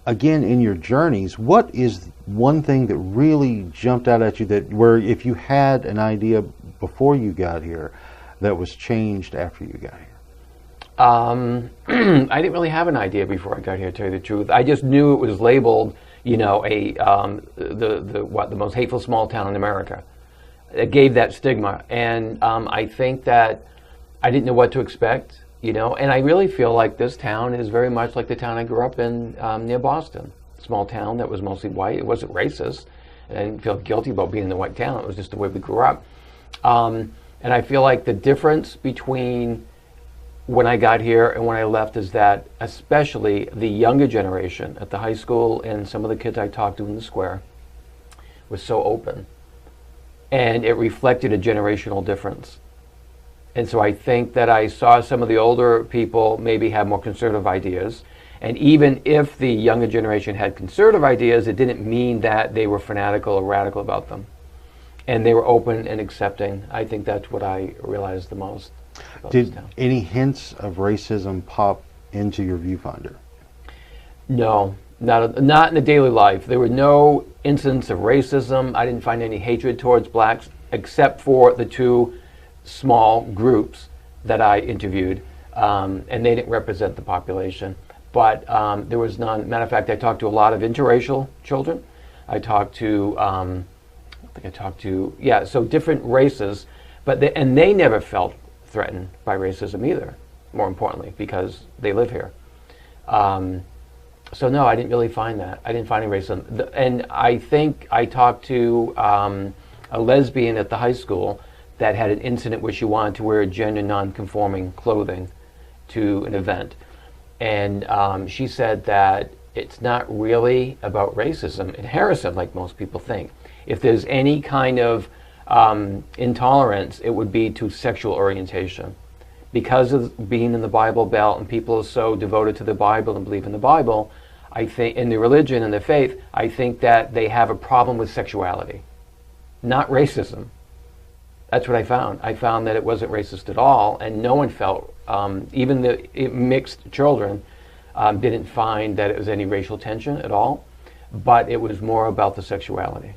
again, in your journeys, what is one thing that really jumped out at you that where if you had an idea before you got here that was changed after you got here? I didn't really have an idea before I got here, to tell you the truth. I just knew it was labeled, you know, the most hateful small town in America. It gave that stigma, and I think that I didn't know what to expect, you know. And I really feel like this town is very much like the town I grew up in near Boston. Small town that was mostly white. It wasn't racist. I didn't feel guilty about being in the white town. It was just the way we grew up. And I feel like the difference between when I got here and when I left is that especially the younger generation at the high school and some of the kids I talked to in the square was so open. And it reflected a generational difference. And so I think that I saw some of the older people maybe have more conservative ideas. And even if the younger generation had conservative ideas, it didn't mean that they were fanatical or radical about them. And they were open and accepting. I think that's what I realized the most. Did any hints of racism pop into your viewfinder? No, not in the daily life. There were no incidents of racism. I didn't find any hatred towards blacks, except for the two small groups that I interviewed, and they didn't represent the population. But there was none. Matter of fact, I talked to a lot of interracial children. I talked to, so different races, but they never felt threatened by racism either, more importantly, because they live here. So no, I didn't really find that. I didn't find any racism. And I think I talked to a lesbian at the high school that had an incident where she wanted to wear gender non-conforming clothing to an event. And she said that it's not really about racism in Harrison like most people think. If there's any kind of intolerance, it would be to sexual orientation. Because of being in the Bible Belt and people are so devoted to the Bible and believe in the Bible, I think in the religion and the faith, I think that they have a problem with sexuality, not racism. That's what I found. I found that it wasn't racist at all, and no one felt, even the mixed children didn't find that it was any racial tension at all, but it was more about the sexuality.